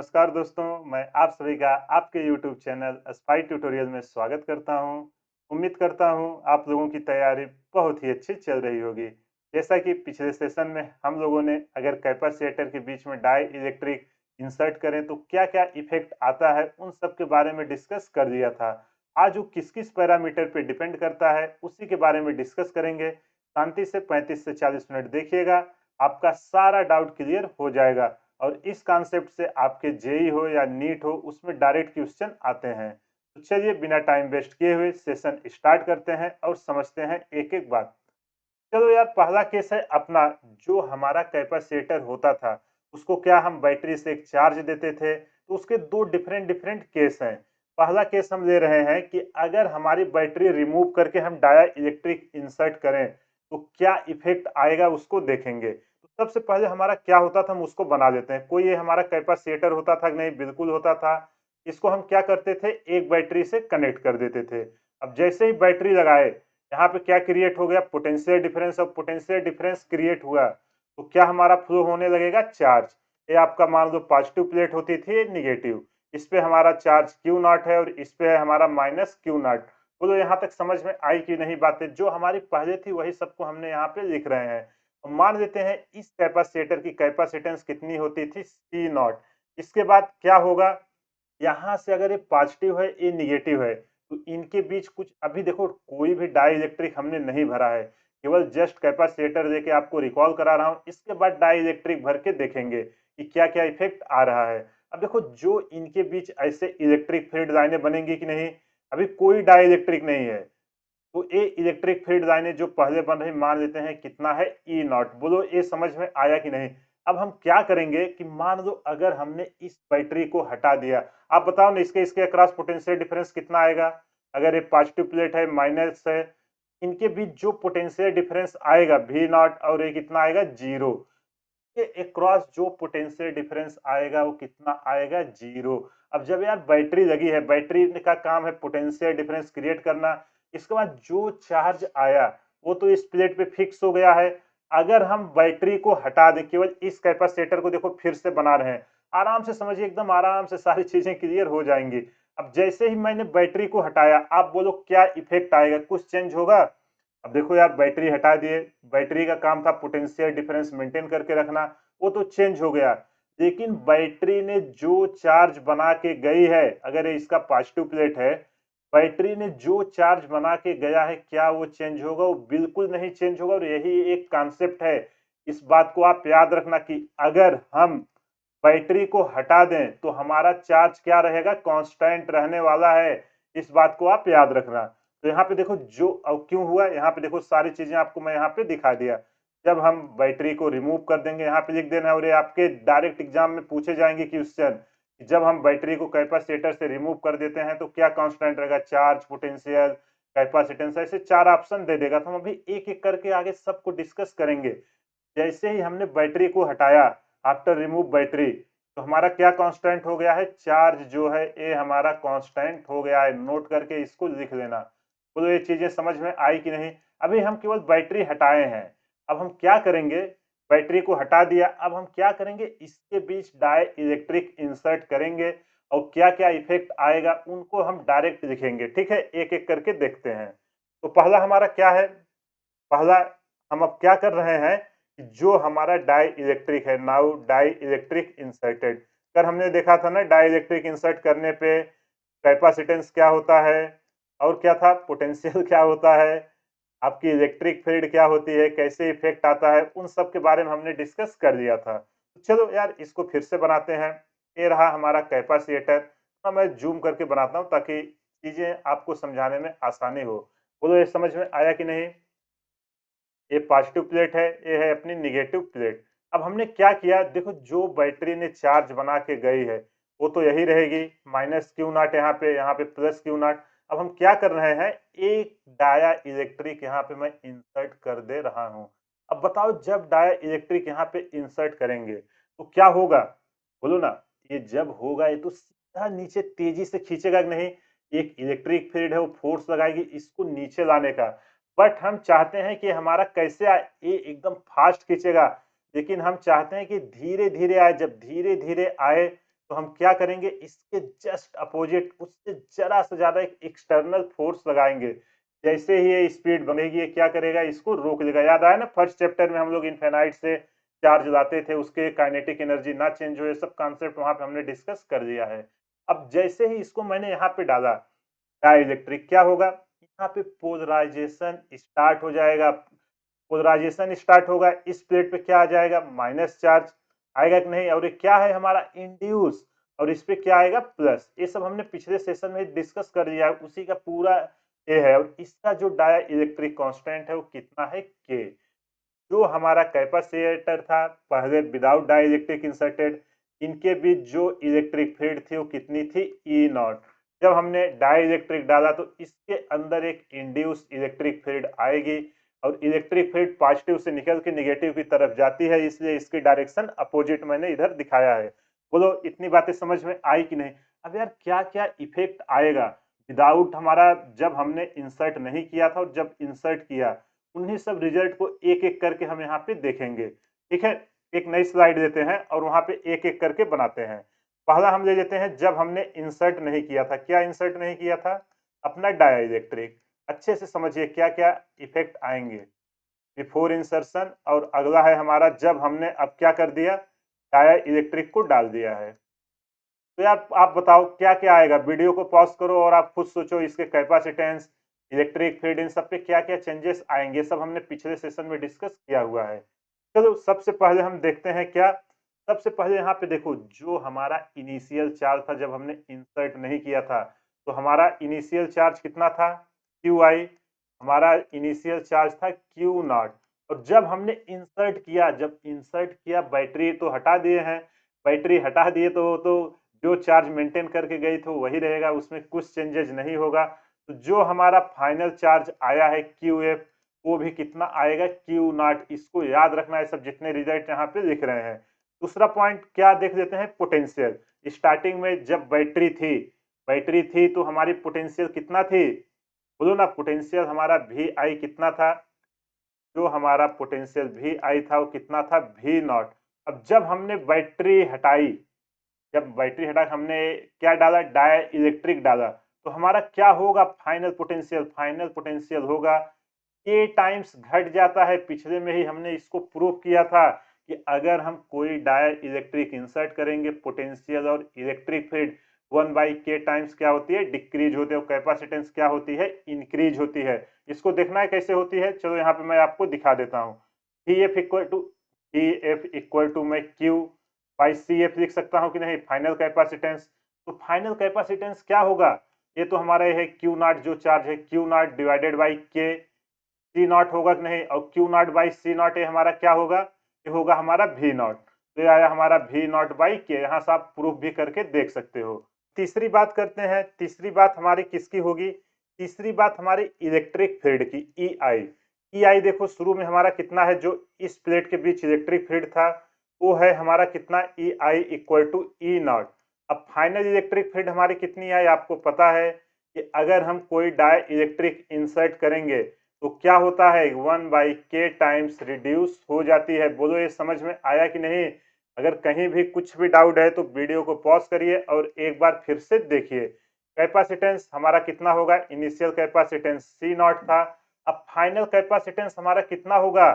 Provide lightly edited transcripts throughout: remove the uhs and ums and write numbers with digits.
नमस्कार दोस्तों, मैं आप सभी का आपके YouTube चैनल स्पाई ट्यूटोरियल में स्वागत करता हूं। उम्मीद करता हूं आप लोगों की तैयारी बहुत ही अच्छी चल रही होगी। जैसा कि पिछले सेशन में हम लोगों ने अगर कैपेसिटर के बीच में डाई इलेक्ट्रिक इंसर्ट करें तो क्या-क्या इफेक्ट आता है उन सब के बारे में डिस्कस कर दिया था। आज वो किस-किस पैरामीटर पे डिपेंड करता है उसी के बारे में डिस्कस करेंगे। शांति से 35 से 40 मिनट देखिएगा, आपका सारा डाउट क्लियर हो जाएगा। और इस कॉन्सेप्ट से आपके जेई हो या नीट हो उसमें डायरेक्ट क्वेश्चन आते हैं। तो चलिए बिना टाइम वेस्ट किए हुए सेशन स्टार्ट करते हैं और समझते हैं एक एक बात। चलो यार, पहला केस है अपना। जो हमारा कैपेसिटर होता था उसको क्या हम बैटरी से एक चार्ज देते थे, तो उसके दो डिफरेंट डिफरेंट केस हैं। पहला केस हम ले रहे हैं कि अगर हमारी बैटरी रिमूव करके हम डाया इलेक्ट्रिक इंसर्ट करें तो क्या इफेक्ट आएगा उसको देखेंगे। तो सबसे पहले हमारा क्या होता था हम उसको बना लेते हैं। कोई ये हमारा कैपेसिटर होता था कि नहीं, बिल्कुल होता था। इसको हम क्या करते थे, एक बैटरी से कनेक्ट कर देते थे। अब जैसे ही बैटरी लगाए, यहाँ पे क्या क्रिएट हो गया, पोटेंशियल डिफरेंस। और पोटेंशियल डिफरेंस क्रिएट हुआ तो क्या हमारा फ्लो होने लगेगा, चार्ज। ये आपका मान लो पॉजिटिव प्लेट होती थी, निगेटिव। इस पे हमारा चार्ज क्यू नॉट है और इस पे है हमारा माइनस क्यू नॉट। बोलो यहाँ तक समझ में आई कि नहीं बातें। जो हमारी पहले थी वही सबको हमने यहाँ पे लिख रहे हैं। और मान लेते हैं इस कैपेसिटर की कैपेसिटेंस कितनी होती थी, सी नॉट। इसके बाद क्या होगा, यहाँ से अगर ये पॉजिटिव है ये निगेटिव है तो इनके बीच कुछ, अभी देखो कोई भी डाई इलेक्ट्रिक हमने नहीं भरा है, केवल जस्ट कैपेसिटर देके आपको रिकॉल करा रहा हूँ। इसके बाद डाई इलेक्ट्रिक भर के देखेंगे कि क्या क्या इफेक्ट आ रहा है। अब देखो जो इनके बीच ऐसे इलेक्ट्रिक फील्ड लाइनें बनेंगी कि नहीं, अभी कोई डाई इलेक्ट्रिक नहीं है तो ये इलेक्ट्रिक फील्ड लाइनें जो पहले बन रही, मान लेते हैं कितना है, ई नॉट। बोलो ये समझ में आया कि नहीं। अब हम क्या करेंगे कि मान लो अगर हमने इस बैटरी को हटा दिया, आप बताओ ना इसके इसके अक्रॉस पोटेंशियल डिफरेंस कितना आएगा। अगर ये पॉजिटिव प्लेट है, माइनस है, इनके बीच जो पोटेंशियल डिफरेंस आएगा वी नॉट, और ये कितना आएगा, जीरो। के अक्रॉस जो पोटेंशियल डिफरेंस आएगा वो कितना आएगा, जीरो। अब जब यार बैटरी लगी है, बैटरी का काम है पोटेंशियल डिफरेंस क्रिएट करना। इसके बाद जो चार्ज आया वो तो इस प्लेट पे फिक्स हो गया है। अगर हम बैटरी को हटा दें, केवल इस कैपेसिटर को देखो फिर से बना रहे हैं, आराम से समझिए, एकदम आराम से सारी चीजें क्लियर हो जाएंगी। अब जैसे ही मैंने बैटरी को हटाया, आप बोलो क्या इफेक्ट आएगा, कुछ चेंज होगा। अब देखो यार, बैटरी हटा दिए, बैटरी का काम था पोटेंशियल डिफरेंस मेंटेन करके रखना, वो तो चेंज हो गया। लेकिन बैटरी ने जो चार्ज बना के गई है, अगर ये इसका पॉजिटिव प्लेट है, बैटरी ने जो चार्ज बना के गया है क्या वो चेंज होगा, वो बिल्कुल नहीं चेंज होगा। और यही एक कॉन्सेप्ट है, इस बात को आप याद रखना कि अगर हम बैटरी को हटा दें तो हमारा चार्ज क्या रहेगा, कांस्टेंट रहने वाला है। इस बात को आप याद रखना। तो यहाँ पे देखो जो क्यों हुआ, यहाँ पे देखो सारी चीजें आपको मैं यहाँ पे दिखा दिया। जब हम बैटरी को रिमूव कर देंगे, यहाँ पे लिख देना, और ये आपके डायरेक्ट एग्जाम में पूछे जाएंगे क्वेश्चन। जब हम बैटरी को कैपेसिटर से रिमूव कर देते हैं तो क्या कांस्टेंट रहेगा, चार्ज, पोटेंशियल, कैपेसिटेंस, ऐसे चार ऑप्शन दे देगा। तो हम अभी एक एक करके आगे सबको डिस्कस करेंगे। जैसे ही हमने बैटरी को हटाया, आफ्टर रिमूव बैटरी, तो हमारा क्या कांस्टेंट हो गया है, चार्ज जो है ये हमारा कांस्टेंट हो गया है। नोट करके इसको लिख लेना। बोलो ये चीजें समझ में आई कि नहीं। अभी हम केवल बैटरी हटाए हैं। अब हम क्या करेंगे, बैटरी को हटा दिया, अब हम क्या करेंगे, इसके बीच डाई इलेक्ट्रिक इंसर्ट करेंगे और क्या क्या इफेक्ट आएगा उनको हम डायरेक्ट लिखेंगे। ठीक है, एक एक करके देखते हैं। तो पहला हमारा क्या है, पहला हम अब क्या कर रहे हैं कि जो हमारा डाई इलेक्ट्रिक है, नाउ डाई इलेक्ट्रिक इंसर्टेड। कर हमने देखा था ना, डाई इलेक्ट्रिक इंसर्ट करने पे कैपेसिटेंस क्या होता है, और क्या था, पोटेंशियल क्या होता है, आपकी इलेक्ट्रिक फील्ड क्या होती है, कैसे इफेक्ट आता है, उन सब के बारे में हमने डिस्कस कर लिया था। तो चलो यार इसको फिर से बनाते हैं। ये रहा हमारा कैपेसिटर। अब मैं जूम करके बनाता हूँ ताकि चीजें आपको समझाने में आसानी हो। बोलो ये समझ में आया कि नहीं। ये पॉजिटिव प्लेट है, ये है अपनी निगेटिव प्लेट। अब हमने क्या किया, देखो जो बैटरी ने चार्ज बना के गई है वो तो यही रहेगी, माइनस क्यू नॉट, यहाँ पे प्लस क्यू नॉट। अब हम क्या कर रहे हैं, एक डाया इलेक्ट्रिक यहाँ पे मैं इंसर्ट कर दे रहा हूँ। अब बताओ जब डाया इलेक्ट्रिक यहाँ पे इंसर्ट करेंगे तो क्या होगा, बोलो ना। ये जब होगा ये तो सीधा नीचे तेजी से खींचेगा कि नहीं। एक इलेक्ट्रिक फील्ड है वो फोर्स लगाएगी इसको नीचे लाने का। बट हम चाहते हैं कि हमारा कैसे आए, ये एकदम फास्ट खींचेगा। लेकिन हम चाहते हैं कि धीरे धीरे आए। जब धीरे धीरे आए तो हम क्या करेंगे, इसके जस्ट अपोजिट उससे जरा से ज्यादा एक एक्सटर्नल फोर्स लगाएंगे। जैसे ही ये स्पीड बनेगी, ये क्या करेगा, इसको रोक देगा। याद आया ना, फर्स्ट चैप्टर में हम लोग इनफिनाइट से चार्ज लाते थे, उसके काइनेटिक एनर्जी ना चेंज हो, ये सब कॉन्सेप्ट वहां पे हमने डिस्कस कर दिया है। अब जैसे ही इसको मैंने यहाँ पे डाला डाइलेक्ट्रिक, क्या होगा, यहाँ पे पोलराइजेशन स्टार्ट हो जाएगा। पोलराइजेशन स्टार्ट होगा, इस प्लेट पे क्या आ जाएगा, माइनस चार्ज आएगा कि नहीं, और ये क्या है हमारा इंड्यूस, और इस पे क्या आएगा, प्लस। ये सब हमने पिछले सेशन में डिस्कस कर दिया है, उसी का पूरा ये है। और इसका जो डाया इलेक्ट्रिक कांस्टेंट है वो कितना है, के। जो हमारा कैपेसिटर था पहले विदाउट डाइलेक्ट्रिक इंसर्टेड, इनके बीच जो इलेक्ट्रिक फील्ड थी वो कितनी थी, ई नॉट। जब हमने डाइलेक्ट्रिक डाला तो इसके अंदर एक इंड्यूस इलेक्ट्रिक फील्ड आएगी, और इलेक्ट्रिक फील्ड पॉजिटिव से निकल के निगेटिव की तरफ जाती है, इसलिए इसकी डायरेक्शन अपोजिट मैंने इधर दिखाया है। बोलो इतनी बातें समझ में आई कि नहीं। अब यार क्या क्या इफेक्ट आएगा विदाउट हमारा, जब हमने इंसर्ट नहीं किया था और जब इंसर्ट किया, उन्हीं सब रिजल्ट को एक एक करके हम यहाँ पे देखेंगे। ठीक है, एक नई स्लाइड देते हैं और वहां पे एक एक करके बनाते हैं। पहला हम ले लेते हैं जब हमने इंसर्ट नहीं किया था। क्या इंसर्ट नहीं किया था, अपना डाइलेक्ट्रिक। अच्छे से समझिए क्या क्या इफेक्ट आएंगे बिफोर इंसर्शन, और अगला है हमारा जब हमने अब क्या कर दिया, डाया इलेक्ट्रिक को डाल दिया है। तो यार आप बताओ क्या क्या आएगा, वीडियो को पॉज करो और आप खुद सोचो इसके कैपेसिटेंस, इलेक्ट्रिक फील्ड, इन सब पे क्या क्या चेंजेस आएंगे, सब हमने पिछले सेशन में डिस्कस किया हुआ है। चलो सबसे पहले हम देखते हैं क्या। सबसे पहले यहाँ पे देखो, जो हमारा इनिशियल चार्ज था जब हमने इंसर्ट नहीं किया था, तो हमारा इनिशियल चार्ज कितना था, क्यू आई। हमारा इनिशियल चार्ज था क्यू नॉट। और जब हमने इंसर्ट किया, जब इंसर्ट किया, बैटरी तो हटा दिए हैं, बैटरी हटा दिए तो जो चार्ज मेंटेन करके गई थी वही रहेगा, उसमें कुछ चेंजेस नहीं होगा। तो जो हमारा फाइनल चार्ज आया है क्यू एफ, वो भी कितना आएगा, क्यू नॉट। इसको याद रखना है, सब जितने रिजल्ट यहाँ पे लिख रहे हैं। दूसरा पॉइंट क्या देख लेते हैं, पोटेंशियल। स्टार्टिंग में जब बैटरी थी तो हमारी पोटेंशियल कितना थी, बोलो ना, पोटेंशियल हमारा वी आई कितना था, जो हमारा पोटेंशियल वी आई था वो कितना था, वी नॉट। अब जब हमने बैटरी हटाई, जब बैटरी हटा हमने क्या डाला, डाई इलेक्ट्रिक डाला, तो हमारा क्या होगा, फाइनल पोटेंशियल होगा के टाइम्स घट जाता है। पिछले में ही हमने इसको प्रूव किया था कि अगर हम कोई डाई इलेक्ट्रिक इंसर्ट करेंगे, पोटेंशियल और इलेक्ट्रिक फील्ड 1/k टाइम्स क्या होती है, डिक्रीज होती है, और कैपेसिटेंस क्या होती है, इंक्रीज होती है। इसको देखना है कैसे होती है, चलो यहाँ पे मैं आपको दिखा देता हूँ। टी एफ इक्वल टू मैं क्यू बाई सी एफ लिख सकता हूँ कि नहीं, फाइनल कैपेसिटेंस। तो फाइनल कैपेसिटेंस क्या होगा, ये तो हमारा ये है क्यू नॉट, जो चार्ज है Q naught divided by K, C naught होगा कि नहीं, और Q naught by C naught ये हमारा क्या होगा, ये होगा हमारा वी नॉट। तो ये आया हमारा वी नॉट बाई के, यहाँ से आप प्रूफ भी करके देख सकते हो। तीसरी बात करते हैं, तीसरी बात हमारी किसकी होगी, तीसरी बात हमारी इलेक्ट्रिक फील्ड की, ई आई। ई आई देखो शुरू में हमारा कितना है, जो इस प्लेट के बीच इलेक्ट्रिक फील्ड था वो है हमारा कितना, ई I equal to E not. अब फाइनल इलेक्ट्रिक फील्ड हमारी कितनी आई, आपको पता है कि अगर हम कोई डाई इलेक्ट्रिक इंसर्ट करेंगे तो क्या होता है, 1/k टाइम्स रिड्यूस हो जाती है। बोलो ये समझ में आया कि नहीं। अगर कहीं भी कुछ भी डाउट है तो वीडियो को पॉज करिए और एक बार फिर से देखिए। कैपेसिटेंस हमारा कितना होगा, इनिशियल कैपेसिटेंस सी नॉट था। अब फाइनल कैपेसिटेंस हमारा कितना होगा,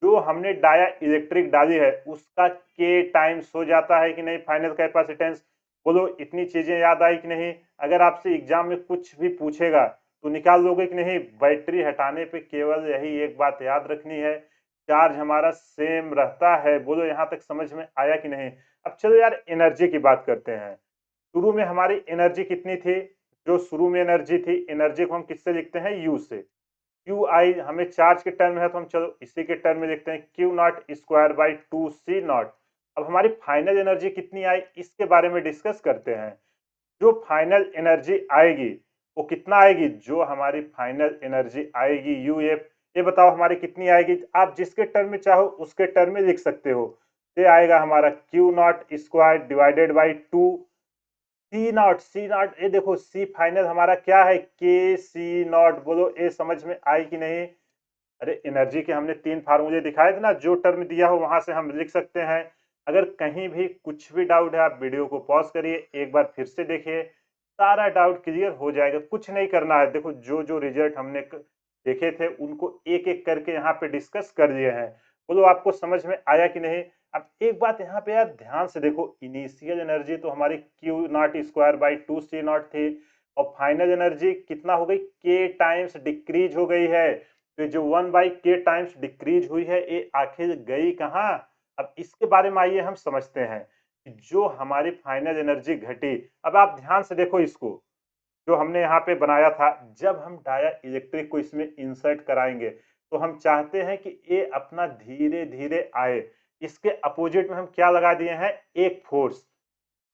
जो हमने डाया इलेक्ट्रिक डाली है उसका के टाइम्स हो जाता है कि नहीं, फाइनल कैपेसिटेंस। बोलो इतनी चीजें याद आई कि नहीं। अगर आपसे एग्जाम में कुछ भी पूछेगा तो निकाल लोगे कि नहीं। बैटरी हटाने पे केवल यही एक बात याद रखनी है, चार्ज हमारा सेम रहता है। बोलो यहाँ तक समझ में आया कि नहीं। अब चलो यार एनर्जी की बात करते हैं। शुरू में हमारी एनर्जी कितनी थी, जो शुरू में एनर्जी थी, एनर्जी को हम किससे लिखते हैं, यू से। क्यू आई हमें चार्ज के टर्म है तो हम चलो इसी के टर्म में लिखते हैं, Q naught square by 2c not. अब हमारी फाइनल एनर्जी कितनी आई इसके बारे में डिस्कस करते हैं। जो फाइनल एनर्जी आएगी वो कितना आएगी, जो हमारी फाइनल एनर्जी आएगी यू एफ, ये बताओ हमारी कितनी आएगी। आप जिसके टर्म में चाहो उसके टर्म में लिख सकते हो। ये आएगा हमारा Q naught square divided by 2 C naught. ये देखो सी फाइनल हमारा क्या है, के सी नॉट। बोलो ये समझ में आई कि नहीं। अरे एनर्जी के हमने तीन फार्मूले दिखाए थे ना, जो टर्म दिया हो वहां से हम लिख सकते हैं। अगर कहीं भी कुछ भी डाउट है, आप वीडियो को पॉज़ करिए, एक बार फिर से देखिए, सारा डाउट क्लियर हो जाएगा। कुछ नहीं करना है, देखो जो-जो रिज़ल्ट हमने क देखे थे, उनको एक-एक करके यहाँ पे डिस्कस कर दिए हैं। बोलो आपको समझ में आया कि नहीं? अब एक बात यहाँ पे यार ध्यान से देखो, इनिशियल एनर्जी तो हमारी Q not square by 2 C not थी और फाइनल एनर्जी कितना हो गई? K टाइम्स डिक्रीज़ हो गई है। तो ये जो 1 बाई K टाइम्स डिक्रीज़ हुई है, ये आखिर गई कहाँ? अब इसके बारे में आइए हम समझते हैं कि जो हमारी फाइनल एनर्जी घटी, अब आप ध्यान से देखो इसको, जो हमने यहाँ पे बनाया था, जब हम डाया इलेक्ट्रिक को इसमें इंसर्ट कराएँगे, तो हम चाहते हैं कि ये अपना धीरे-धीरे आए। इसके अपोज़िट में हम क्या लगा दिए हैं? एक फ़ोर्स।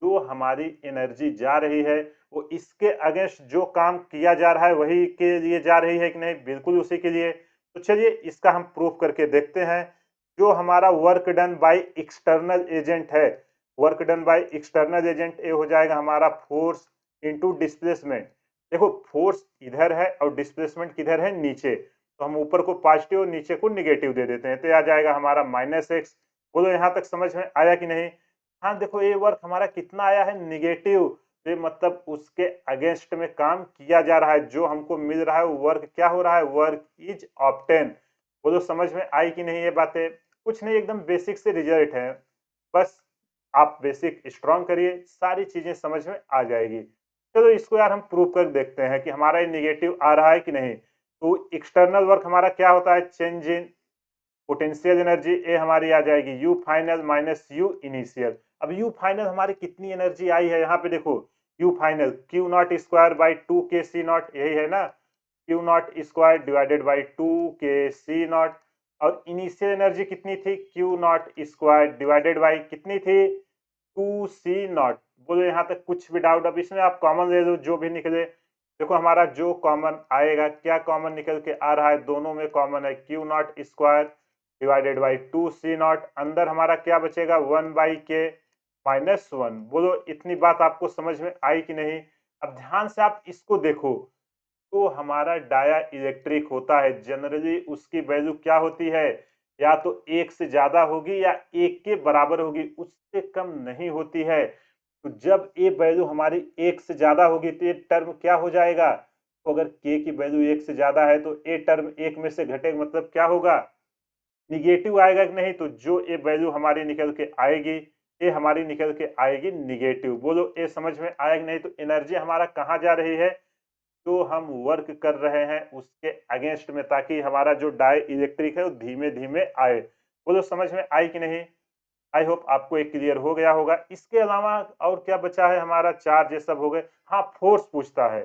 जो हमारी एनर्जी जा रही है, वो इसके अगेंस्ट जो काम किया जा रहा है, वही के लिए जा रही है कि नहीं? बिल्कुल उसी के लिए। तो चलिए इसका हम प्रूफ करके देखते हैं। जो हमारा work done by external agent है, work done by external agent ये हो जाएगा हमारा फोर्स इंटू डिस्प्लेसमेंट। देखो फोर्स इधर है और डिस्प्लेसमेंट किधर है? नीचे। तो हम ऊपर को पॉजिटिव और नीचे को नेगेटिव दे देते हैं, तो ये आ जाएगा हमारा -x। बोलो यहाँ तक समझ में आया कि नहीं? हाँ, देखो ये वर्क हमारा कितना आया है? नेगेटिव। तो ये मतलब उसके अगेंस्ट में काम किया जा रहा है, जो हमको मिल रहा है वो वर्क क्या हो रहा है? Work is obtain. बोलो समझ में आई कि नहीं ये बातें? कुछ नहीं, एकदम बेसिक से रिजल्ट है। बस आप बेसिक स्ट्रॉन्ग करिए, सारी चीजें समझ में आ जाएगी। चलो इसको यार हम प्रूव कर देखते हैं कि हमारा ये नेगेटिव आ रहा है कि नहीं। तो एक्सटर्नल वर्क हमारा क्या होता है? चेंज इन पोटेंशियल एनर्जी, ये हमारी आ जाएगी you final minus you initial. अब यू फाइनल हमारी कितनी एनर्जी आई है? यहाँ पे देखो, you final Q naught square by 2 के सी नॉट, यही है ना? Q naught square divided by 2 के सी नॉट। और इनिशियल एनर्जी कितनी थी? Q naught square divided by कितनी थी? 2 सी नॉट। बोलो यहाँ तक कुछ भी डाउट? अब इसमें आप कॉमन ले लो, जो भी निकले। देखो हमारा जो कॉमन आएगा, क्या कॉमन निकल के आ रहा है? दोनों में कॉमन है, Q naught square divided by 2 C naught. अंदर हमारा क्या बचेगा? 1 बाई के माइनस 1। बोलो इतनी बात आपको समझ में आई कि नहीं? अब ध्यान से आप इसको देखो, तो हमारा डाया इलेक्ट्रिक होता है, जनरली उसकी वैल्यू क्या होती है? या तो 1 से ज़्यादा होगी या 1 के बराबर होगी, उससे कम नहीं होती है। तो जब ये वैल्यू हमारी 1 से ज़्यादा होगी, तो ये टर्म क्या हो जाएगा? तो अगर k की वैल्यू 1 से ज़्यादा है, तो ये टर्म 1 में से घटेगा, मतलब क्या होगा? नेगेटिव आएगा कि नहीं? तो जो ये वैल्यू हमारी निकल के आएगी, ये हमारी निकल के आएगी नेगेटिव। बोलो ये समझ में आया कि नहीं? तो एनर्जी हमारा कहाँ जा रही है? जो हम वर्क कर रहे हैं उसके अगेंस्ट में, ताकि हमारा जो डाई इलेक्ट्रिक है वो धीमे-धीमे आए। बोलो समझ में आई कि नहीं? आई होप आपको ये क्लियर हो गया होगा। इसके अलावा और क्या बचा है? हमारा चार्ज ये सब हो गए। हाँ, फोर्स पूछता है।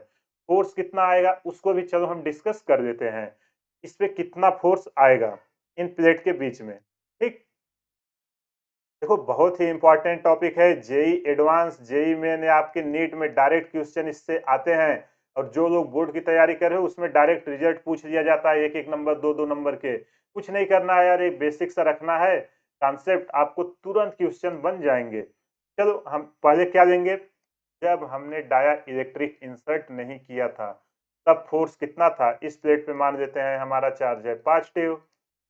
फोर्स कितना आएगा? उसको भी चलो हम डिस्कस कर देते हैं। इस पे कितना फोर्स आएगा इन प्लेट के बीच में? ठीक। देखो बहुत ही इम्पोर्टेंट टॉपिक है, जेई एडवांस, जेई मेन या आपके नीट में डायरेक्ट क्वेश्चन इससे आते हैं। और जो लोग बोर्ड की तैयारी कर रहे हो उसमें डायरेक्ट रिजल्ट पूछ लिया जाता है, एक एक नंबर, दो दो नंबर के। कुछ नहीं करना है यार, एक बेसिक सा रखना है कॉन्सेप्ट, आपको तुरंत क्वेश्चन बन जाएंगे। चलो हम पहले क्या लेंगे? जब हमने डाया इलेक्ट्रिक इंसर्ट नहीं किया था, तब फोर्स कितना था? इस प्लेट पे मान लेते हैं हमारा चार्ज है पॉजिटिव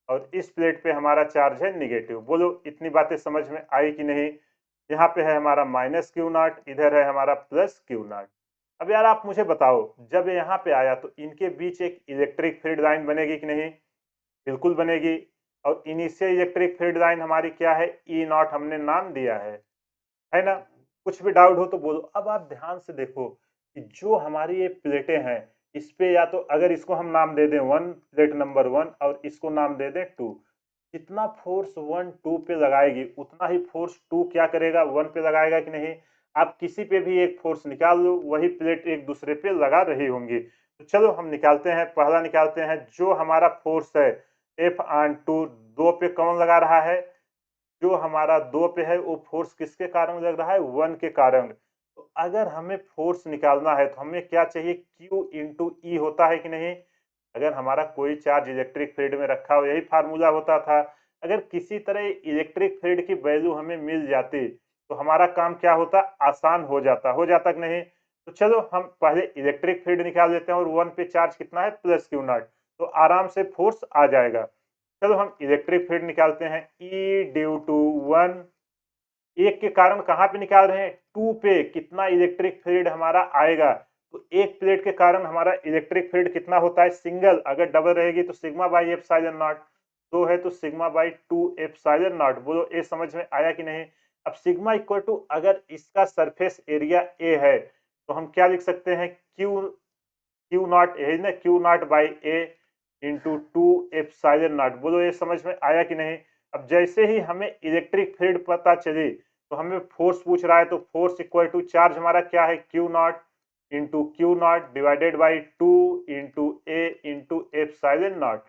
और इस प्लेट पे हमारा चार्ज है नेगेटिव। बोलो इतनी बातें समझ में आई कि नहीं? यहाँ पे है हमारा माइनस क्यू नॉट, इधर है हमारा प्लस क्यू नॉट। अब यार आप मुझे बताओ, जब ये यहाँ पे आया तो इनके बीच एक इलेक्ट्रिक फील्ड लाइन बनेगी कि नहीं? बिल्कुल बनेगी। और इनिशियल इलेक्ट्रिक फील्ड लाइन हमारी क्या है? ई नॉट हमने नाम दिया है ना? कुछ भी डाउट हो तो बोलो। अब आप ध्यान से देखो कि जो हमारी ये प्लेटें हैं, इस पे या तो अगर इसको हम नाम दे दें 1, प्लेट नंबर 1, और इसको नाम दे दें 2, जितना फोर्स 1 2 पे लगाएगी उतना ही फोर्स 2 क्या करेगा? 1 पे लगाएगा कि नहीं? आप किसी पे भी एक फोर्स निकाल लो, वही प्लेट एक दूसरे पे लगा रही होंगी। तो चलो हम निकालते हैं, पहला निकालते हैं। जो हमारा फोर्स है एफ ऑन 2, 2 पे कौन लगा रहा है? जो हमारा 2 पे है वो फोर्स किसके कारण लग रहा है? 1 के कारण। तो अगर हमें फोर्स निकालना है तो हमें क्या चाहिए? Q इंटू ई होता है कि नहीं? अगर हमारा कोई चार्ज इलेक्ट्रिक फील्ड में रखा हो, यही फार्मूला होता था। अगर किसी तरह इलेक्ट्रिक फील्ड की वैल्यू हमें मिल जाती तो हमारा काम क्या होता? आसान हो जाता कि नहीं? तो चलो हम पहले इलेक्ट्रिक फील्ड निकाल लेते हैं, और 1 पे चार्ज कितना है? Plus Q not. तो आराम से फोर्स आ जाएगा। चलो हम इलेक्ट्रिक फील्ड निकालते हैं। ई ड्यू टू 1 एक के कारण कहाँ पे निकाल रहे हैं, 2 पे कितना इलेक्ट्रिक फील्ड हमारा आएगा। तो एक प्लेट के कारण हमारा इलेक्ट्रिक फील्ड कितना होता है सिंगल, अगर डबल रहेगी तो सिग्मा बाई एप्सिलॉन नॉट, 2 है तो सिग्मा बाई 2 एप्सिलॉन नॉट। बोलो ये समझ में आया कि नहीं। अब सिग्मा इक्वल टू, अगर इसका सरफेस एरिया ए है तो हम क्या लिख सकते हैं, क्यू क्यू नॉट है ना, Q naught by A into 2 epsilon not. बोलो ये समझ में आया कि नहीं। अब जैसे ही हमें इलेक्ट्रिक फील्ड पता चली तो हमें फोर्स पूछ रहा है, तो फोर्स इक्वल टू चार्ज हमारा क्या है, Q naught into Q naught divided by 2 into A into epsilon not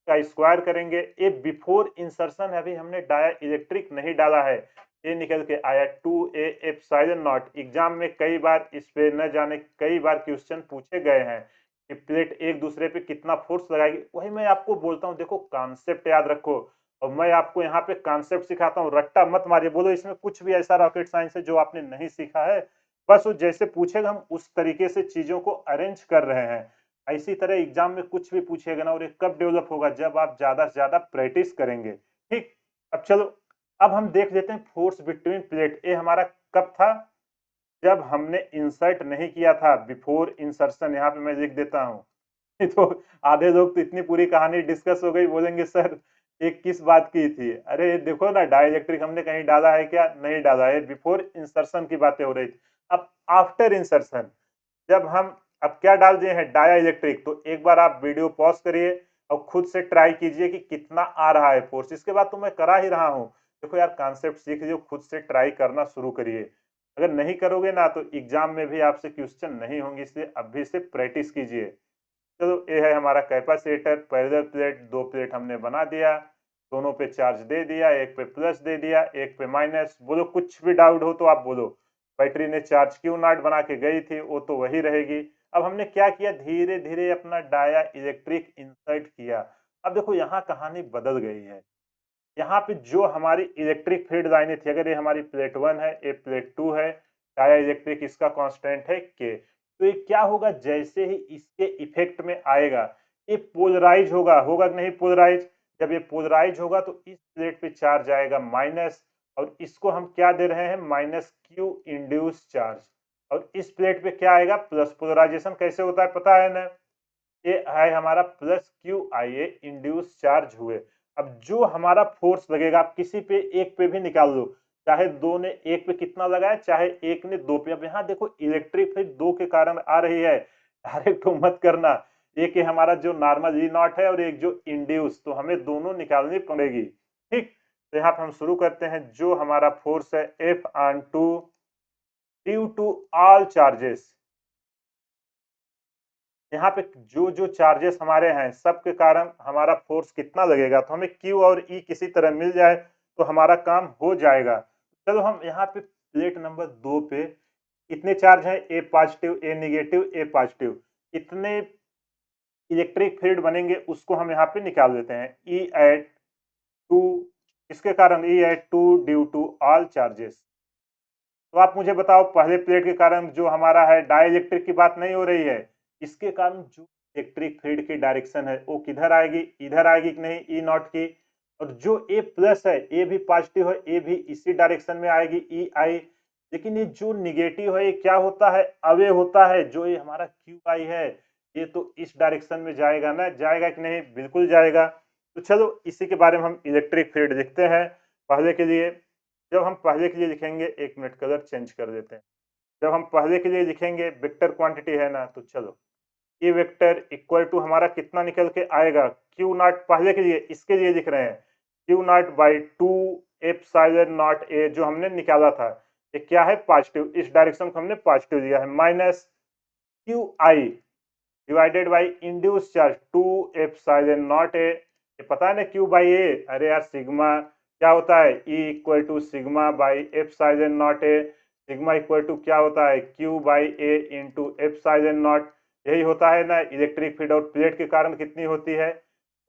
का स्क्वायर करेंगे। ये बिफोर इंसर्शन है, अभी हमने डाया इलेक्ट्रिक नहीं डाला है। ये निकल के आया 2a एप्सिलॉन नॉट। एग्जाम में कई बार इस पे न जाने कई बार क्वेश्चन पूछे गए हैं कि प्लेट एक दूसरे पे कितना फोर्स लगाएगी। वही मैं आपको बोलता हूँ, देखो कॉन्सेप्ट याद रखो, और मैं आपको यहाँ पे कॉन्सेप्ट सिखाता हूँ, रट्टा मत मारिए। बोलो इसमें कुछ भी ऐसा रॉकेट साइंस है जो आपने नहीं सीखा है, बस वो जैसे पूछेगा हम उस तरीके से चीजों को अरेंज कर रहे हैं। इसी तरह एग्जाम में कुछ भी पूछेगा ना, और ये कब डेवलप होगा, जब आप ज्यादा से ज्यादा प्रैक्टिस करेंगे। ठीक, अब चलो, अब हम देख लेते हैं फोर्स बिटवीन प्लेट। ये हमारा कब था, जब हमने इंसर्ट नहीं किया था, बिफोर इंसर्शन। यहाँ पे मैं लिख देता हूँ। तो आधे लोग तो इतनी पूरी कहानी डिस्कस हो गई, बोलेंगे सर ये किस बात की थी। अरे देखो ना, डाइलेक्ट्रिक हमने कहीं डाला है क्या, नहीं डाला है। बिफोर इंसर्शन की बातें हो रही थी। अब आफ्टर इंसर्शन जब हम अब क्या डाल दिए हैं, डाया इलेक्ट्रिक, तो एक बार आप वीडियो पॉज करिए और खुद से ट्राई कीजिए कि कितना आ रहा है फोर्स। इसके बाद तो मैं करा ही रहा हूँ। देखो यार, कॉन्सेप्ट सीख लीजिए, खुद से ट्राई करना शुरू करिए। अगर नहीं करोगे ना तो एग्जाम में भी आपसे क्वेश्चन नहीं होंगे, इसलिए अभी से प्रैक्टिस कीजिए। चलो, ये है हमारा कैपेसिटर, पैरेलल प्लेट, दो प्लेट हमने बना दिया, दोनों पे चार्ज दे दिया, एक पे प्लस दे दिया, एक पे माइनस। बोलो कुछ भी डाउट हो तो आप बोलो। बैटरी ने चार्ज क्यू नॉट बना के गई थी, वो तो वही रहेगी। अब हमने क्या किया, धीरे धीरे अपना डाया इलेक्ट्रिक इंसर्ट किया। अब देखो यहाँ कहानी बदल गई है। यहाँ पे जो हमारी इलेक्ट्रिक फील्ड लाइनें थी, अगर ये हमारी प्लेट 1 है, ये प्लेट 2 है, डाया इलेक्ट्रिक इसका कांस्टेंट है के, तो ये क्या होगा, जैसे ही इसके इफेक्ट में आएगा ये पोलराइज होगा, होगा कि नहीं पोलराइज। जब ये पोलराइज होगा तो इस प्लेट पे चार्ज आएगा माइनस, और इसको हम क्या दे रहे हैं, माइनस क्यू इंड्यूस चार्ज। और इस प्लेट पे क्या आएगा, प्लस। पोलराइजेशन कैसे होता है पता है ना, ये है हमारा plus Q I A induce charge हुए। अब जो हमारा फोर्स लगेगा, आप किसी पे एक पे भी निकाल लो, चाहे दो ने एक पे कितना लगाया, चाहे एक ने दो पे। अब यहाँ देखो इलेक्ट्रिक फील्ड दो के कारण आ रही है, डायरेक्ट तो मत करना। एक है हमारा जो नॉर्मल ई नॉट है और एक जो इंड्यूस, तो हमें दोनों निकालनी पड़ेगी। ठीक, तो यहाँ पे हम शुरू करते हैं। जो हमारा फोर्स है F on two due to all charges, यहाँ पे जो जो चार्जेस हमारे हैं सबके कारण हमारा फोर्स कितना लगेगा, तो हमें क्यू और ई किसी तरह मिल जाए तो हमारा काम हो जाएगा। चलो हम यहाँ पे प्लेट नंबर 2 पे कितने चार्ज है, ए पॉजिटिव, ए निगेटिव, ए पॉजिटिव, इतने इलेक्ट्रिक फील्ड बनेंगे उसको हम यहाँ पे निकाल देते हैं। ई एट टू, इसके कारण E at two due to all charges. तो आप मुझे बताओ, पहले प्लेट के कारण जो हमारा है डाइलेक्ट्रिक की बात नहीं हो रही है, इसके कारण जो इलेक्ट्रिक फील्ड की डायरेक्शन है वो किधर आएगी, इधर आएगी कि नहीं, ई नॉट की। और जो ए प्लस है, ए भी पॉजिटिव है, ए भी इसी डायरेक्शन में आएगी, ई आई। लेकिन ये जो निगेटिव है ये क्या होता है, अवे होता है। जो ये हमारा क्यू आई है ये तो इस डायरेक्शन में जाएगा ना, जाएगा कि नहीं, बिल्कुल जाएगा। तो चलो इसी के बारे में हम इलेक्ट्रिक फील्ड लिखते हैं पहले के लिए। जब हम पहले के लिए लिखेंगे, एक मिनट कलर चेंज कर देते हैं। जब हम पहले के लिए लिखेंगे, वेक्टर क्वांटिटी है ना, तो चलो ये वेक्टर इक्वल टू हमारा कितना निकल के आएगा, क्यू नॉट। पहले के लिए इसके लिए लिख रहे हैं, Q naught by two epsilon naught ए, जो हमने निकाला था। ये क्या है, पॉजिटिव, इस डायरेक्शन को हमने पॉजिटिव दिया है, minus Q I divided by induce charge 2 epsilon naught ए। ये पता है ना क्यू बाई ए, अरे यार सिग्मा क्या होता है, E equal to sigma by epsilon naught A. Sigma equal to क्या होता है, Q by A into epsilon naught. यही होता है ना इलेक्ट्रिक फील्ड। और प्लेट के कारण कितनी होती है,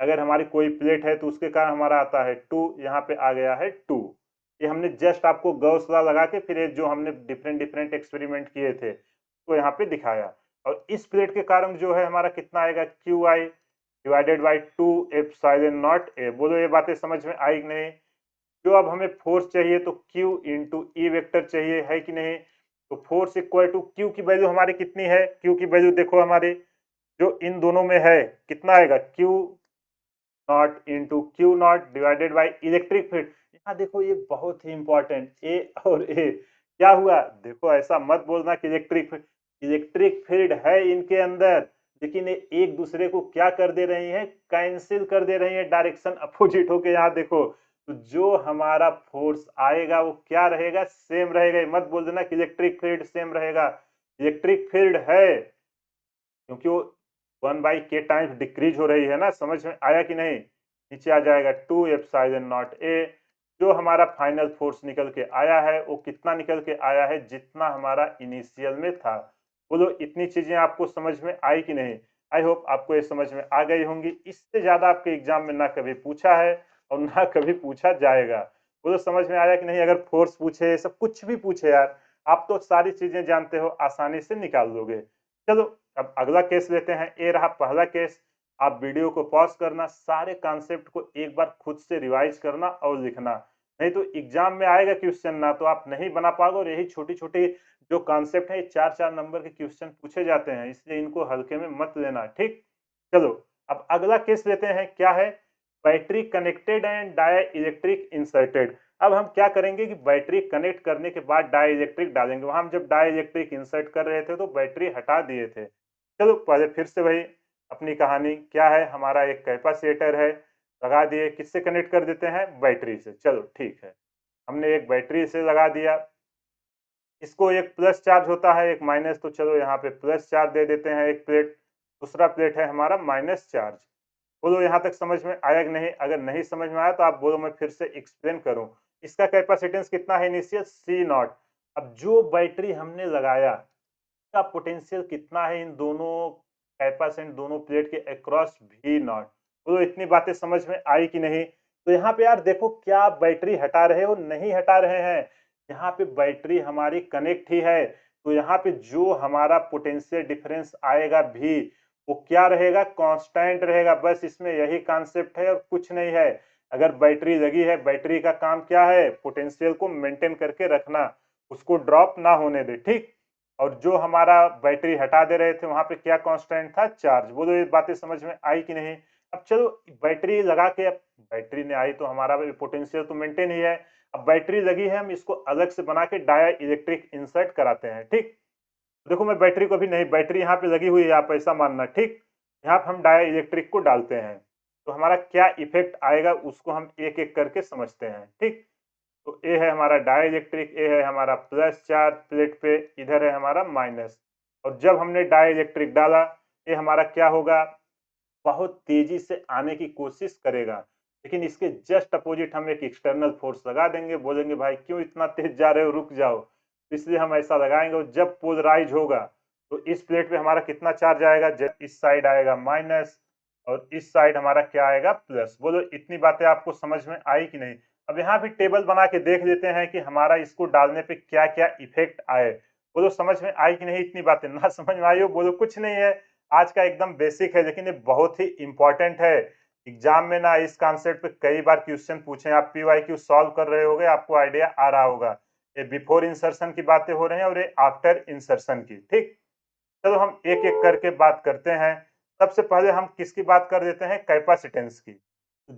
अगर हमारी कोई प्लेट है तो उसके कारण हमारा आता है 2, यहाँ पे आ गया है 2। ये हमने जस्ट आपको गॉस लॉ लगा के फिर ये जो हमने डिफरेंट डिफरेंट एक्सपेरिमेंट किए थे तो यहाँ पे दिखाया। और इस प्लेट के कारण जो है हमारा कितना आएगा, Q I divided by 2 epsilon naught ए। बोलो ये बातें समझ में आई कि नहीं। जो अब हमें फोर्स चाहिए तो Q इंटू ई वेक्टर चाहिए, है कि नहीं? तो फोर्स इक्वल टू Q की वैल्यू हमारी कितनी है? Q की वैल्यू देखो हमारी जो इन दोनों में है कितना आएगा? Q not into Q naught divided by electric field. यहाँ देखो ये बहुत ही इंपॉर्टेंट, ए और ए क्या हुआ? देखो ऐसा मत बोलना कि इलेक्ट्रिक फील्ड है इनके अंदर, लेकिन ये एक दूसरे को क्या कर दे रही है? कैंसिल कर दे रही है, डायरेक्शन अपोजिट होके। यहाँ देखो तो जो हमारा फोर्स आएगा वो क्या रहेगा? सेम रहेगा। ये मत बोल देना कि इलेक्ट्रिक फील्ड सेम रहेगा। इलेक्ट्रिक फील्ड है क्योंकि वो 1/k टाइम्स डिक्रीज हो रही है ना। समझ में आया कि नहीं? नीचे आ जाएगा 2 एप्सिलॉन नॉट ए। जो हमारा फाइनल फोर्स निकल के आया है वो कितना निकल के आया है? जितना हमारा इनिशियल में था। बोलो इतनी चीजें आपको समझ में आई कि नहीं? आई होप आपको ये समझ में आ गई होंगी। इससे ज्यादा आपके एग्जाम में ना कभी पूछा है और ना कभी पूछा जाएगा। बोलो समझ में आया कि नहीं? अगर फोर्स पूछे, सब कुछ भी पूछे यार, आप तो सारी चीजें जानते हो, आसानी से निकाल दोगे। चलो अब अगला केस लेते हैं। ये रहा पहला केस। आप वीडियो को पॉज करना, सारे कॉन्सेप्ट को एक बार खुद से रिवाइज करना और लिखना, नहीं तो एग्जाम में आएगा क्वेश्चन ना तो आप नहीं बना पाओगे। और यही छोटी छोटी जो कॉन्सेप्ट है, ये 4-4 नंबर के क्वेश्चन पूछे जाते हैं, इसलिए इनको हल्के में मत लेना, ठीक? चलो अब अगला केस लेते हैं। क्या है? Battery connected and dielectric inserted. अब हम क्या करेंगे कि बैटरी कनेक्ट करने के बाद डाई इलेक्ट्रिक डालेंगे। वहां हम जब डाई इलेक्ट्रिक इंसर्ट कर रहे थे तो बैटरी हटा दिए थे। चलो पहले फिर से वही अपनी कहानी। क्या है? हमारा एक कैपेसिटर है, लगा दिए। किससे कनेक्ट कर देते हैं? बैटरी से। चलो ठीक है, हमने एक बैटरी से लगा दिया। इसको एक प्लस चार्ज होता है, एक माइनस, तो चलो यहाँ पे प्लस चार्ज दे देते हैं एक प्लेट। दूसरा प्लेट है हमारा माइनस चार्ज। बोलो यहाँ तक समझ में आया कि नहीं? अगर नहीं समझ में आया तो आप बोलो, मैं फिर से एक्सप्लेन करूं। इसका कैपेसिटेंस कितना है इनिशियल? C not. अब जो बैटरी हमने लगाया का पोटेंशियल कितना है इन दोनों कैपेसिटेंस, दोनों प्लेट के अक्रॉस? We not. तो इतनी बातें समझ में आई कि नहीं? तो यहाँ पे यार देखो, क्या आप बैटरी हटा रहे हो? नहीं हटा रहे हैं। यहाँ पे बैटरी हमारी कनेक्ट ही है, तो यहाँ पे जो हमारा पोटेंशियल डिफरेंस आएगा भी, वो क्या रहेगा? कांस्टेंट रहेगा। बस इसमें यही कॉन्सेप्ट है और कुछ नहीं है। अगर बैटरी लगी है, बैटरी का काम क्या है? पोटेंशियल को मेंटेन करके रखना, उसको ड्रॉप ना होने दे, ठीक? और जो हमारा बैटरी हटा दे रहे थे वहां पे क्या कांस्टेंट था? चार्ज। बोलो ये बातें समझ में आई कि नहीं? अब चलो बैटरी लगा के, अब बैटरी ने आई तो हमारा पोटेंशियल तो मेंटेन ही है। अब बैटरी लगी है, हम इसको अलग से बना के डाया इलेक्ट्रिक इंसर्ट कराते हैं, ठीक? देखो मैं बैटरी को भी नहीं, बैटरी यहाँ पे लगी हुई है, आप ऐसा मानना, ठीक? यहाँ पे हम डाया इलेक्ट्रिक को डालते हैं तो हमारा क्या इफेक्ट आएगा उसको हम एक एक करके समझते हैं, ठीक? तो ए है हमारा डाई इलेक्ट्रिक, ए है हमारा प्लस चार्ज प्लेट पे, इधर है हमारा माइनस। और जब हमने डाई इलेक्ट्रिक डाला, ये हमारा क्या होगा? बहुत तेजी से आने की कोशिश करेगा, लेकिन इसके जस्ट अपोजिट हम एक एक्सटर्नल फोर्स लगा देंगे। बोलेंगे भाई क्यों इतना तेज जा रहे हो, रुक जाओ। तो इसलिए हम ऐसा लगाएंगे और जब पोलराइज होगा तो इस प्लेट पे हमारा कितना चार्ज आएगा? जब इस साइड आएगा माइनस और इस साइड हमारा क्या आएगा? प्लस। बोलो इतनी बातें आपको समझ में आई कि नहीं? अब यहाँ भी टेबल बना के देख लेते हैं कि हमारा इसको डालने पे क्या क्या इफेक्ट आए। बोलो समझ में आई कि नहीं? इतनी बातें ना समझ में आई हो बोलो कुछ नहीं है। आज का एकदम बेसिक है, लेकिन ये बहुत ही इंपॉर्टेंट है। एग्जाम में ना इस कॉन्सेप्ट पे कई बार क्वेश्चन पूछे, आप पीवाईक्यू सॉल्व कर रहे होगे, आपको आइडिया आ रहा होगा। ये बिफोर इंसर्शन की बातें हो रही हैं और ये आफ्टर इंसर्शन की, ठीक? चलो हम एक एक करके बात करते हैं। सबसे पहले हम किसकी बात कर देते हैं? कैपेसिटेंस की।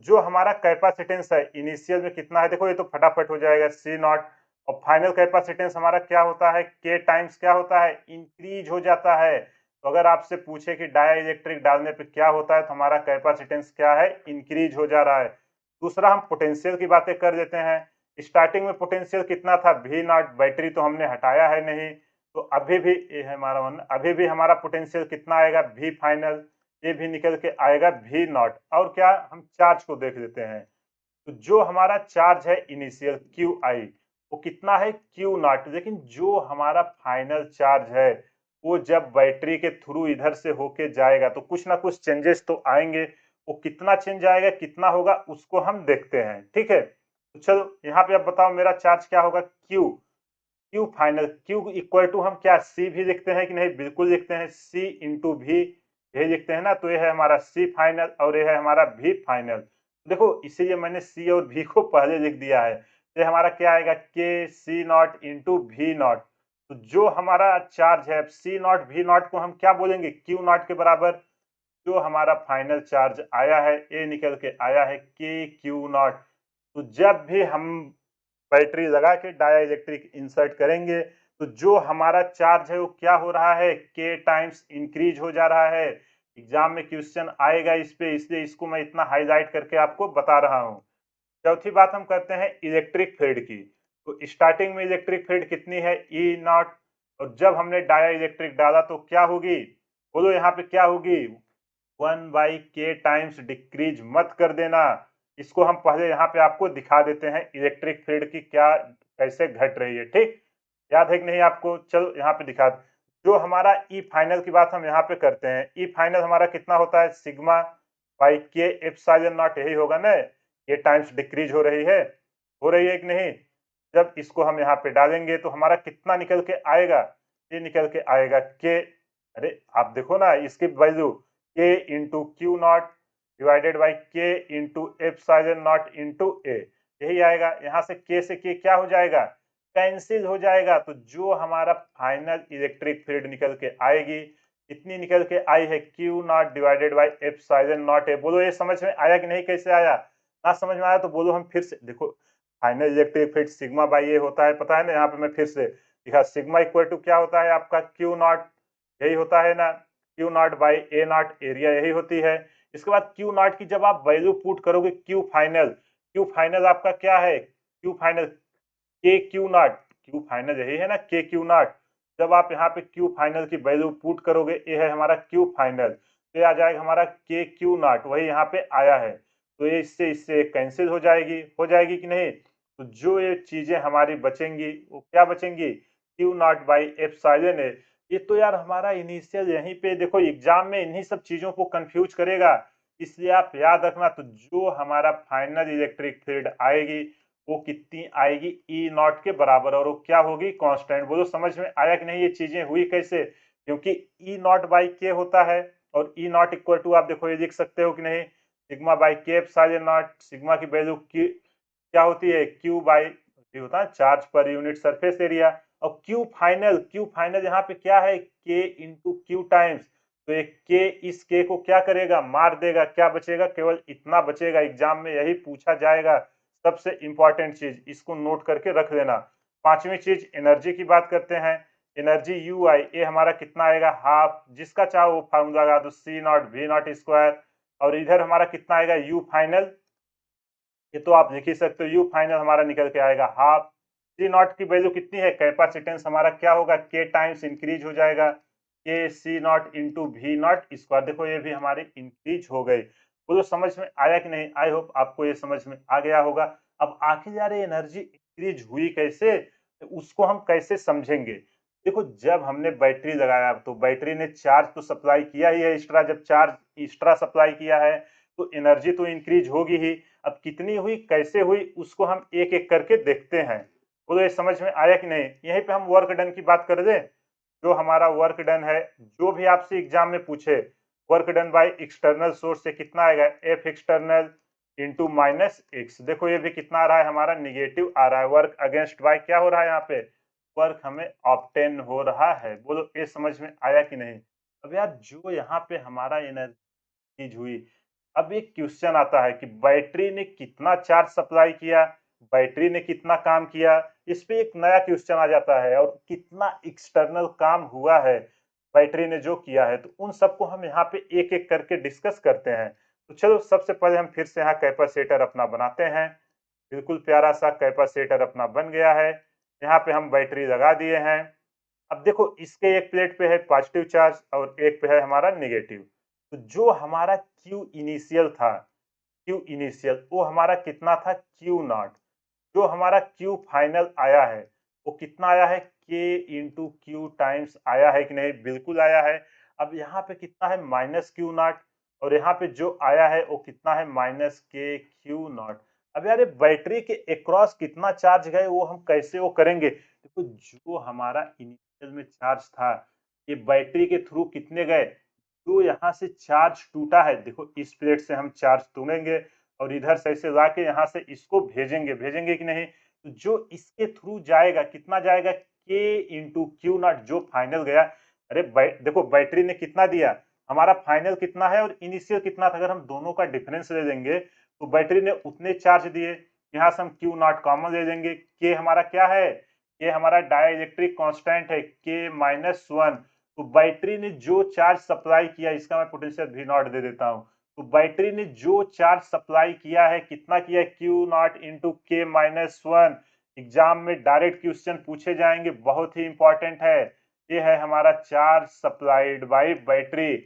जो हमारा कैपेसिटेंस है इनिशियल में कितना है? देखो ये तो फटाफट हो जाएगा, सी नॉट। और फाइनल कैपेसिटेंस हमारा क्या होता है? के टाइम्स क्या होता है? इंक्रीज हो जाता है। तो अगर आपसे पूछे कि डाई इलेक्ट्रिक डालने पे क्या होता है, तो हमारा कैपेसिटेंस क्या है? इंक्रीज हो जा रहा है। दूसरा हम पोटेंशियल की बातें कर देते हैं। स्टार्टिंग में पोटेंशियल कितना था? We not. बैटरी तो हमने हटाया है नहीं, तो अभी भी ये है हमारा वन, अभी भी हमारा पोटेंशियल कितना आएगा? V final. ये भी निकल के आएगा वी नॉट। और क्या? हम चार्ज को देख लेते हैं। तो जो हमारा चार्ज है इनिशियल क्यू आई, वो कितना है? Q not. लेकिन जो हमारा फाइनल चार्ज है वो जब बैटरी के थ्रू इधर से होके जाएगा तो कुछ ना कुछ चेंजेस तो आएंगे। वो कितना चेंज आएगा, कितना होगा, उसको हम देखते हैं, ठीक है? तो चलो यहाँ पे अब बताओ मेरा चार्ज क्या होगा? Q. Q final, Q equal to हम क्या सी भी लिखते हैं कि नहीं? बिल्कुल लिखते हैं, सी इंटू भी, यही लिखते हैं ना। तो ये है हमारा सी फाइनल और ये है हमारा भी फाइनल। देखो इसीलिए मैंने सी और वी को पहले लिख दिया है। ये हमारा क्या आएगा के C naught into V not. तो जो हमारा चार्ज है सी नॉट वी नॉट को हम क्या बोलेंगे क्यू नॉट के बराबर। जो हमारा फाइनल चार्ज आया है ए निकल के आया है के क्यू नॉट। तो जब भी हम बैटरी लगा के डाया इलेक्ट्रिक इंसर्ट करेंगे तो जो हमारा चार्ज है वो क्या हो रहा है के टाइम्स इंक्रीज हो जा रहा है। एग्जाम में क्वेश्चन आएगा इस पे, इसलिए इसको मैं इतना हाईलाइट करके आपको बता रहा हूँ। चौथी बात हम करते हैं इलेक्ट्रिक फील्ड की। तो स्टार्टिंग में इलेक्ट्रिक फील्ड कितनी है ई नॉट, और जब हमने डाया इलेक्ट्रिक डाला तो क्या होगी, बोलो यहाँ पे क्या होगी, 1/k टाइम्स डिक्रीज मत कर देना। इसको हम पहले यहाँ पे आपको दिखा देते हैं इलेक्ट्रिक फील्ड की क्या कैसे घट रही है। ठीक, याद है कि नहीं आपको, चलो यहाँ पे दिखा। जो हमारा ई फाइनल की बात हम यहाँ पे करते हैं, ई फाइनल हमारा कितना होता है सिग्मा बाई के एप्सिलॉन नॉट, यही होगा ना। ये टाइम्स डिक्रीज हो रही है कि नहीं। जब इसको हम यहाँ पे डालेंगे तो हमारा कितना निकल के आएगा, ये निकल के आएगा के, अरे आप देखो ना इसकी वैल्यू के into Q naught divided by के इंटू एप्सिलॉन नॉट इंटू ए, यही आएगा। यहाँ से के क्या हो जाएगा, कैंसिल हो जाएगा। तो जो हमारा फाइनल इलेक्ट्रिक फील्ड निकल के आएगी इतनी निकल के आई है Q naught divided by epsilon naught ए। बोलो ये समझ में आया कि नहीं, कैसे आया, ना समझ में आया तो बोलो हम फिर से देखो। Final electric field sigma by A होता है, पता है ना। यहाँ पे मैं फिर से दिखा, सिग्मा इक्वल टू क्या होता है आपका क्यू नॉट, यही होता है ना, Q naught by A not, area यही होती है। इसके बाद क्यू नॉट की जब आप वैल्यू पुट करोगे क्यू फाइनल आपका क्या है, क्यू फाइनल के क्यू नॉट, क्यू फाइनल यही है ना के क्यू नॉट। जब आप यहाँ पे क्यू फाइनल की वैल्यू पुट करोगे, ये है हमारा क्यू फाइनल, तो ये आ जाएगा हमारा के क्यू नॉट, वही यहाँ पे आया है। तो ये इससे इससे कैंसिल हो जाएगी कि नहीं। तो जो ये चीजें हमारी बचेंगी वो क्या बचेंगी, क्यू नॉट बाई एप्सिलॉन ए। ये तो यार हमारा इनिशियल यहीं पे देखो एग्जाम में इन्हीं सब चीजों को कंफ्यूज करेगा, इसलिए आप याद रखना। तो जो हमारा फाइनल इलेक्ट्रिक फील्ड आएगी वो कितनी आएगी ई नॉट के बराबर, और वो क्या होगी कांस्टेंट। बोलो समझ में आया कि नहीं, ये चीजें हुई कैसे, क्योंकि ई नॉट बाई के होता है और ई नॉट इक्वल टू आप देखो ये लिख सकते हो कि नहीं, सिग्मा बाई के एप्सिलॉन नॉट। सिग्मा की वैल्यू क्या होती है क्यू बाई होता है charge per unit surface area, और क्यू फाइनल यहाँ पे क्या है के इंटू क्यू टाइम्स। तो एक के इस के को क्या करेगा, मार देगा, क्या बचेगा, केवल इतना बचेगा। एग्जाम में यही पूछा जाएगा, सबसे इंपॉर्टेंट चीज, इसको नोट करके रख लेना। पांचवी चीज एनर्जी की बात करते हैं। एनर्जी यू आई ये हमारा कितना आएगा हाफ, जिसका चाहो वो फार्मूला लगा दो, सी नॉट वी नॉट स्क्वायर। और इधर हमारा कितना आएगा यू फाइनल, ये तो आप देख ही सकते हो, यू फाइनल हमारा निकल के आएगा हाफ। सी नॉट की वैल्यू कितनी है, कैपेसिटेंस हमारा क्या होगा के टाइम्स इंक्रीज हो जाएगा, K C naught into V naught square. देखो ये भी हमारी इंक्रीज हो गई। बोलो समझ में आया कि नहीं, आई होप आपको ये समझ में आ गया होगा। अब आखिर यार ये एनर्जी इंक्रीज हुई कैसे, तो उसको हम कैसे समझेंगे। देखो जब हमने बैटरी लगाया तो बैटरी ने चार्ज तो सप्लाई किया ही है एक्स्ट्रा, जब चार्ज एक्स्ट्रा सप्लाई किया है तो एनर्जी तो इंक्रीज होगी ही। अब कितनी हुई कैसे हुई उसको हम एक एक करके देखते हैं। बोलो ये समझ में आया कि नहीं। यहीं पे हम वर्क डन की बात कर दें। जो हमारा वर्क डन है, जो भी आपसे एग्जाम में पूछे, work done by external source से कितना आएगा F external into minus x. देखो ये भी कितना आ रहा है हमारा निगेटिव आ रहा है। वर्क अगेंस्ट बाय क्या हो रहा है यहाँ पे, वर्क हमें ऑब्टेन हो रहा है। बोलो ये समझ में आया कि नहीं। अब यार जो यहाँ पे हमारा एनर्जी चीज हुई, अब एक क्वेश्चन आता है कि बैटरी ने कितना चार्ज सप्लाई किया, बैटरी ने कितना काम किया। इस पे एक नया क्वेश्चन आ जाता है, और कितना एक्सटर्नल काम हुआ है बैटरी ने जो किया है। तो उन सबको हम यहाँ पे एक एक करके डिस्कस करते हैं। तो चलो सबसे पहले हम फिर से यहाँ कैपेसिटर अपना बनाते हैं। बिल्कुल प्यारा सा कैपेसिटर अपना बन गया है। यहाँ पे हम बैटरी लगा दिए हैं। अब देखो इसके एक प्लेट पे है पॉजिटिव चार्ज और एक पे है हमारा नेगेटिव। तो जो हमारा क्यू इनिशियल था, क्यू इनिशियल वो हमारा कितना था क्यू नॉट। जो हमारा क्यू फाइनल आया है वो कितना आया है के इंटू क्यू टाइम्स आया है कि नहीं, बिल्कुल आया है। अब यहाँ पे कितना है माइनस क्यू नॉट, और यहाँ पे जो आया है वो कितना है माइनस के क्यू नॉट। अब यार ये बैटरी के अक्रॉस कितना चार्ज गए वो हम कैसे वो करेंगे। देखो जो हमारा इनिशियल में चार्ज था ये बैटरी के थ्रू कितने गए, जो यहाँ से चार्ज टूटा है, देखो इस प्लेट से हम चार्ज तोड़ेंगे और इधर से ऐसे ला के यहाँ से इसको भेजेंगे कि नहीं? तो जो इसके थ्रू जाएगा, कितना जाएगा? K इंटू क्यू नॉट जो फाइनल गया। अरे देखो बैटरी ने कितना दिया, हमारा फाइनल कितना है और इनिशियल कितना था। अगर हम दोनों का डिफरेंस ले लेंगे तो बैटरी ने उतने चार्ज दिए। यहाँ से हम क्यू नॉट कॉमन ले लेंगे। के हमारा क्या है? के हमारा डाइलेक्ट्रिक कांस्टेंट है, के माइनस वन। तो बैटरी ने जो चार्ज सप्लाई किया, इसका मैं पोटेंशियल वी नॉट दे देता हूँ। तो बैटरी ने जो चार्ज सप्लाई किया है, कितना किया है? Q naught into K minus one. Exam में डायरेक्ट क्वेश्चन पूछे जाएंगे, बहुत ही इंपॉर्टेंट है। ये है हमारा चार्ज सप्लाइड बाई बैटरी,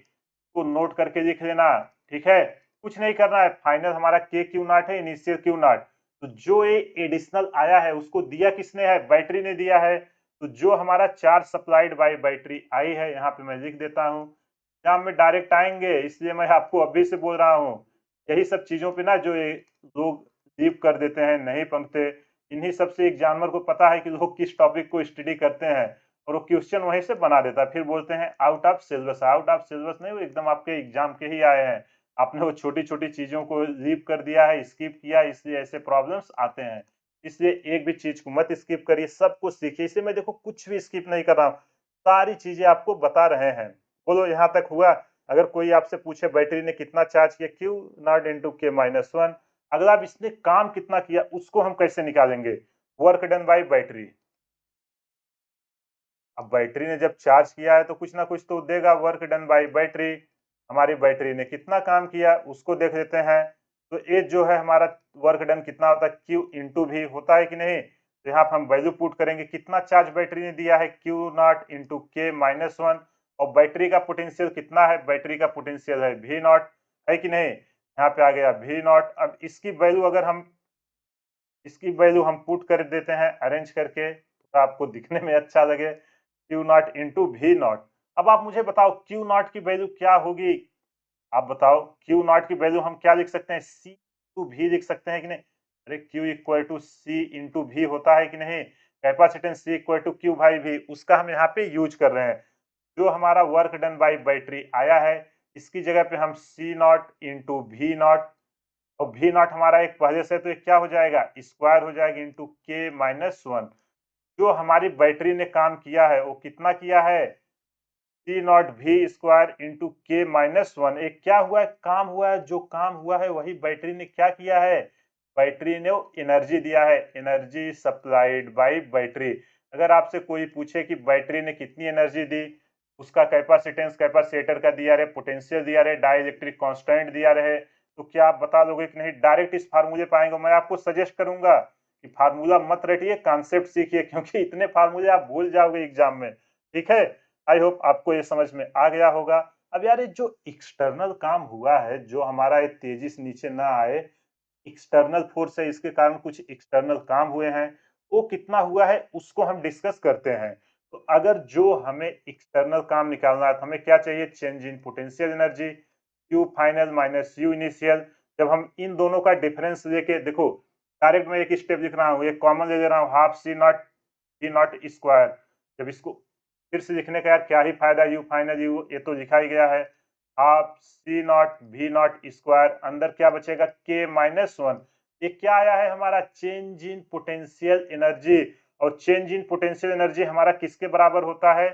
को नोट करके लिख लेना। ठीक है, कुछ नहीं करना है। फाइनल हमारा के क्यू नॉट है, इनिशियल क्यू नॉट। तो जो ये एडिशनल आया है उसको दिया किसने है? बैटरी ने दिया है। तो जो हमारा चार्ज सप्लाइड बाई बैटरी आई है, यहाँ पे मैं लिख देता हूँ। एग्जाम में डायरेक्ट आएंगे, इसलिए मैं आपको अभी से बोल रहा हूँ। यही सब चीजों पे ना जो ये लोग लीव कर देते हैं, नहीं पढ़ते, इन्हीं सब से एग्जामिनर को पता है कि लोग किस टॉपिक को स्टडी करते हैं और वो क्वेश्चन वहीं से बना देता है। फिर बोलते हैं out of syllabus. Out of syllabus नहीं, वो एकदम आपके एग्जाम के ही आए हैं। आपने वो छोटी-छोटी चीजों को लीव कर दिया है, स्किप किया, इसलिए ऐसे प्रॉब्लम्स आते हैं। इसलिए एक भी चीज को मत स्किप करिए, सब कुछ सीखिए। इसलिए मैं देखो कुछ भी स्किप नहीं कर रहा हूँ, सारी चीजें आपको बता रहे हैं। बोलो यहाँ तक हुआ? अगर कोई आपसे पूछे बैटरी ने कितना चार्ज किया, Q naught into K minus one. अगला, अब इसने काम कितना किया उसको हम कैसे निकालेंगे? Work done by battery. अब बैटरी ने जब चार्ज किया है तो कुछ ना कुछ तो देगा, वर्क डन बाई बैटरी। हमारी बैटरी ने कितना काम किया उसको देख लेते हैं। तो ये जो है हमारा वर्क डन कितना होता है? क्यू इंटू भी होता है कि नहीं? तो यहाँ पर हम वैल्यू पुट करेंगे, कितना चार्ज बैटरी ने दिया है? Q naught into K minus one. और बैटरी का पोटेंशियल कितना है? बैटरी का पोटेंशियल है वी नॉट, है कि नहीं? यहाँ पे आ गया वी नॉट। अब इसकी वैल्यू हम पुट कर देते हैं अरेंज करके, तो आपको दिखने में अच्छा लगे। Q naught into V naught. अब आप मुझे बताओ क्यू नॉट की वैल्यू क्या होगी? आप बताओ क्यू नॉट की वैल्यू हम क्या लिख सकते हैं? सी टू भी लिख सकते हैं कि नहीं? अरे Q equal to C into V होता है कि नहीं? Capacitance C equal to Q by V, उसका हम यहाँ पे यूज कर रहे हैं। जो हमारा वर्क डन बाई बैटरी आया है, इसकी जगह पे हम सी नॉट इंटू वी नॉट, और वी नॉट हमारा एक पहले से, तो ये क्या हो जाएगा? स्क्वायर हो जाएगा इंटू के माइनस वन। जो हमारी बैटरी ने काम किया है वो कितना किया है? सी naught we square into K minus one. एक क्या हुआ है? काम हुआ है। जो काम हुआ है वही बैटरी ने क्या किया है? बैटरी ने एनर्जी दिया है, एनर्जी सप्लाइड बाई बैटरी। अगर आपसे कोई पूछे कि बैटरी ने कितनी एनर्जी दी, उसका कैपेसिटेंस कैपेसिटर का दिया रहे, पोटेंशियल दिया रहे, डाइलेक्ट्रिक कांस्टेंट दिया रहे, तो क्या आप बता दोगे कि नहीं? डायरेक्ट इस फार्मूले पाएंगे। मैं आपको सजेस्ट करूंगा कि फार्मूला मत रटिए, कॉन्सेप्ट सीखिए, क्योंकि इतने फार्मूले आप भूल जाओगे एग्जाम में। ठीक है, आई होप आपको ये समझ में आ गया होगा। अब यार ये जो एक्सटर्नल काम हुआ है, जो हमारा ये तेजी से नीचे ना आए, एक्सटर्नल फोर्स है, इसके कारण कुछ एक्सटर्नल काम हुए हैं, वो कितना हुआ है उसको हम डिस्कस करते हैं। तो अगर जो हमें एक्सटर्नल काम निकालना है तो हमें क्या चाहिए? Change in potential energy, Q final minus you initial. जब हम इन दोनों का डिफरेंस लेके देखो, डायरेक्ट मैं एक स्टेप लिख रहा हूँ, ये कॉमन ले रहा हूँ, half C naught T naught square. जब इसको फिर से लिखने का यार क्या ही फायदा, यू फाइनल यू, ये तो लिखा ही गया है। Half C naught V naught square, अंदर क्या बचेगा? के माइनस वन। ये क्या आया है हमारा? Change in potential energy. और चेंज इन पोटेंशियल एनर्जी हमारा किसके बराबर होता है?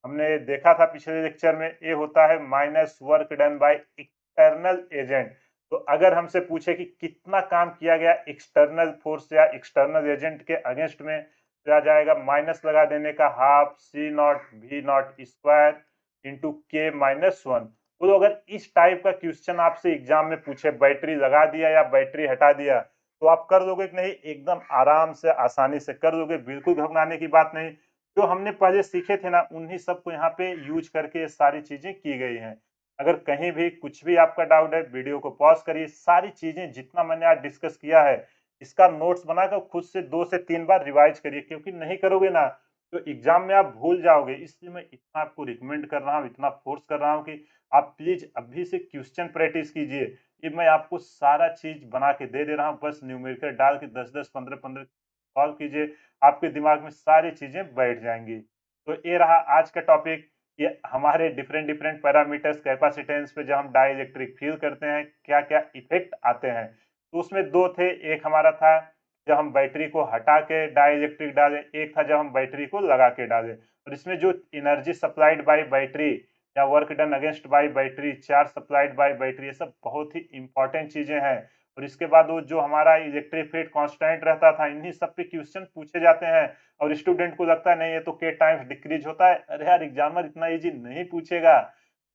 हमने देखा था पिछले लेक्चर में, ये होता है minus work done by external agent. तो अगर हमसे पूछे कि कितना काम किया गया एक्सटर्नल फोर्स या एक्सटर्नल एजेंट के अगेंस्ट में, तो आ जाएगा माइनस लगा देने का, half C naught V naught square into K minus one. तो अगर इस टाइप का क्वेश्चन आपसे एग्जाम में पूछे, बैटरी लगा दिया या बैटरी हटा दिया, तो आप कर लोगे कि नहीं? एकदम आराम से आसानी से कर लोगे, बिल्कुल घबराने की बात नहीं। जो हमने पहले सीखे थे ना, उन्हीं सबको यहाँ पे यूज करके ये सारी चीजें की गई हैं। अगर कहीं भी कुछ भी आपका डाउट है, वीडियो को पॉज करिए, सारी चीजें जितना मैंने आज डिस्कस किया है, इसका नोट्स बनाकर खुद से 2 से 3 बार रिवाइज करिए, क्योंकि नहीं करोगे ना तो एग्जाम में आप भूल जाओगे। इसलिए मैं इतना आपको रिकमेंड कर रहा हूँ, इतना फोर्स कर रहा हूँ कि आप प्लीज अभी से क्वेश्चन प्रैक्टिस कीजिए। ये मैं आपको सारा चीज बना के दे रहा हूँ, बस न्यूमेरिकल डाल के 10-10, 15-15 सॉल्व कीजिए, आपके दिमाग में सारी चीजें बैठ जाएंगी। तो ये रहा आज का टॉपिक। ये हमारे डिफरेंट डिफरेंट पैरामीटर्स कैपेसिटेंस पे जब हम डाइलेक्ट्रिक फील करते हैं क्या क्या इफेक्ट आते हैं, तो उसमें 2 थे, एक हमारा था जब हम बैटरी को हटा के डाइलेक्ट्रिक डालें, एक था जब हम बैटरी को लगा के डालें। और इसमें जो एनर्जी सप्लाइड बाय बैटरी या work done against by battery, charge supplied by battery, ये सब बहुत ही इम्पोर्टेंट चीजें हैं। और इसके बाद वो जो हमारा इलेक्ट्रिक फील्ड कांस्टेंट रहता था, इन्हीं सब पे क्वेश्चन पूछे जाते हैं। और स्टूडेंट को लगता है नहीं ये तो के टाइम्स डिक्रीज होता है। अरे यार, एग्जामर इतना इजी नहीं पूछेगा,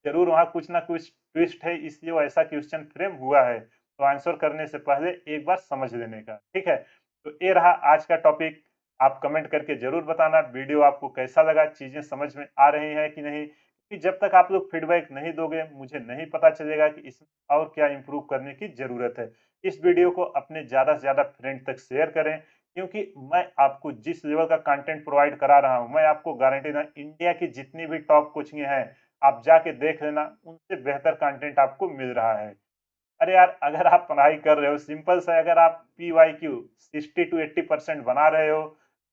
जरूर वहां कुछ ना कुछ ट्विस्ट है, इसलिए वो ऐसा क्वेश्चन फ्रेम हुआ है। तो आंसर करने से पहले एक बार समझ लेने का, ठीक है। तो ये रहा आज का टॉपिक। आप कमेंट करके जरूर बताना वीडियो आपको कैसा लगा, चीजें समझ में आ रही हैं कि नहीं, क्योंकि जब तक आप लोग फीडबैक नहीं दोगे मुझे नहीं पता चलेगा कि इसमें और क्या इम्प्रूव करने की जरूरत है। इस वीडियो को अपने ज्यादा से ज्यादा फ्रेंड तक शेयर करें, क्योंकि मैं आपको जिस लेवल का कंटेंट प्रोवाइड करा रहा हूं, मैं आपको गारंटी ना, इंडिया की जितनी भी टॉप कोचिंग हैं आप जाके देख लेना, उनसे बेहतर कंटेंट आपको मिल रहा है। अरे यार, अगर आप पढ़ाई कर रहे हो, सिंपल सा, अगर आप PYQ 60 to 80% बना रहे हो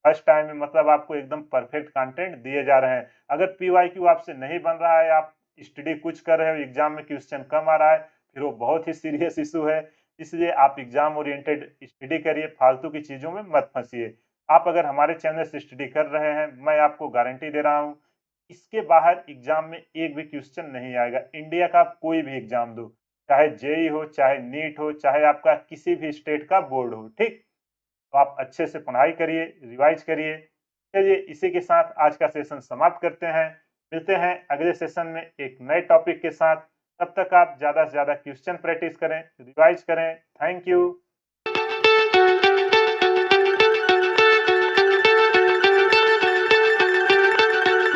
फर्स्ट टाइम में, मतलब आपको एकदम परफेक्ट कंटेंट दिए जा रहे हैं। अगर PYQ आपसे नहीं बन रहा है, आप स्टडी कुछ कर रहे हो, एग्जाम में क्वेश्चन कम आ रहा है, फिर वो बहुत ही सीरियस इशू है। इसलिए आप एग्जाम ओरिएंटेड स्टडी करिए, फालतू की चीजों में मत फंसिए। आप अगर हमारे चैनल से स्टडी कर रहे हैं, मैं आपको गारंटी दे रहा हूँ इसके बाहर एग्जाम में एक भी क्वेश्चन नहीं आएगा। इंडिया का आप कोई भी एग्जाम दो, चाहे जेई हो, चाहे नीट हो, चाहे आपका किसी भी स्टेट का बोर्ड हो, ठीक। तो आप अच्छे से पढ़ाई करिए, रिवाइज करिए। चलिए, इसी के साथ आज का सेशन समाप्त करते हैं। मिलते हैं अगले सेशन में एक नए टॉपिक के साथ। तब तक आप ज्यादा से ज्यादा क्वेश्चन प्रैक्टिस करें, रिवाइज करें। Thank you.